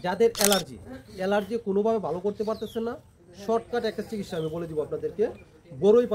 যাদের অ্যালার্জি কোনোভাবে ভালো করতে পারতেছেন না, শর্টকাট একটা চিকিৎসা আমি বলে দিব আপনাদেরকে। বরই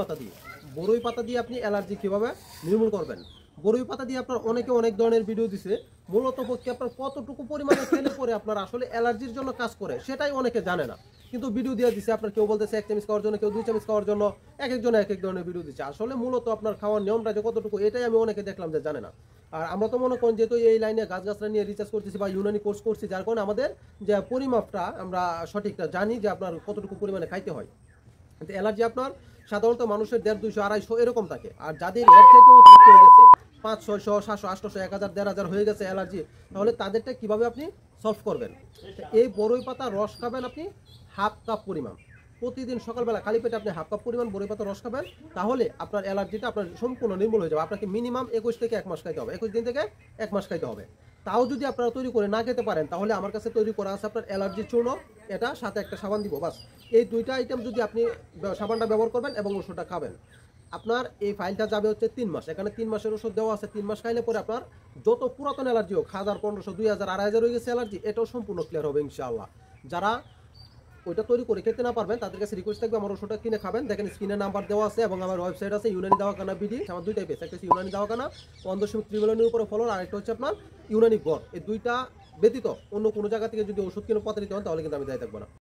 পাতা দিয়ে আপনি অ্যালার্জি কীভাবে নির্মূল করবেন। বরই পাতা দিয়ে আপনার অনেকে অনেক ধরনের ভিডিও দিছে, মূলত পক্ষে আপনার কতটুকু পরিমাণে খেলে পরে আপনার আসলে অ্যালার্জির জন্য কাজ করে সেটাই অনেকে জানে না, কিন্তু ভিডিও দিয়ে দিচ্ছে। আপনার কেউ বলতেছে 1 চামচ খাওয়ার জন্য, কেউ 2 চামচ খাওয়ার জন্য, এক একজনে এক এক ধরনের ভিডিও দিচ্ছে। আসলে মূলত আপনার খাওয়ার নিয়মটা যে কতটুকু এটাই আমি অনেকে দেখলাম যে জানে না। আর আমরা তো মনে করেন যেহেতু এই লাইনে গাছগাছরা নিয়ে রিসার্চ করতেছি বা ইউনানি কোর্স করছি, যার কারণে আমাদের যে পরিমাপটা আমরা সঠিকটা জানি যে আপনার কতটুকু পরিমাণে খাইতে হয়। কিন্তু অ্যালার্জি আপনার সাধারণত মানুষের 150, 200, 250 এরকম থাকে। আর যাদের এর থেকে অতিরিক্ত হয়ে গেছে 500, 600, 700, 800, 1000, 1500 হয়ে গেছে অ্যালার্জি, তাহলে তাদেরটা কিভাবে আপনি সলভ করবেন। এই বরই পাতা রস খাবেন আপনি হাফ কাপ পরিমাণ প্রতিদিন সকালবেলা খালি পেটে। আপনি হাফ কাপ পরিমাণ বরই পাতা রস খাবেন, তাহলে আপনার অ্যালার্জিটা আপনার সম্পূর্ণ নির্মূল হয়ে যাবে। আপনাকে মিনিমাম 21 থেকে 1 মাস খাইতে হবে, 21 দিন থেকে 1 মাস খাইতে হবে। তাও যদি আপনারা তৈরি করে না খেতে পারেন, তাহলে আমার কাছে তৈরি করা আছে আপনার অ্যালার্জি চূর্ণ, এটা সাথে একটা সাবান দিব, বাস। এই দুইটা আইটেম যদি আপনি সাবানটা ব্যবহার করবেন এবং ওষুধটা খাবেন, আপনার এই ফাইলটা যাবে হচ্ছে 3 মাস। এখানে 3 মাসের ওষুধ দেওয়া আছে। 3 মাস খাইলে পরে আপনার যত পুরাতন অ্যালার্জি হোক, 1000, 1500, 2000, 2500 হয়ে গেছে অ্যালার্জি, এটাও সম্পূর্ণ ক্লিয়ার হবে ইনশাআল্লাহ। যারা ওইটা তৈরি করে খেতে না পারবেন, তাদের কাছে রিকোয়েস্ট থাকবে আমার ওষুধটা কিনে খাবেন। দেখেন স্ক্রিনে নাম্বার দেওয়া আছে এবং আমার ওয়েবসাইট আছে ইউনানি দাওয়াখানা বিডি। আমার দুইটাই পেজ, একটা হচ্ছে ইউনানি দাওয়াখানা 15.3 মিলিয়নের উপরে ফলোয়ার, আর একটা হচ্ছে আপনার ইউনানি গড়। এই দুইটা ব্যতীত অন্য কোনো জায়গা থেকে যদি ওষুধ কিনে পাতা নিতে হন, তাহলে কিন্তু আমি দায়ী থাকবো না।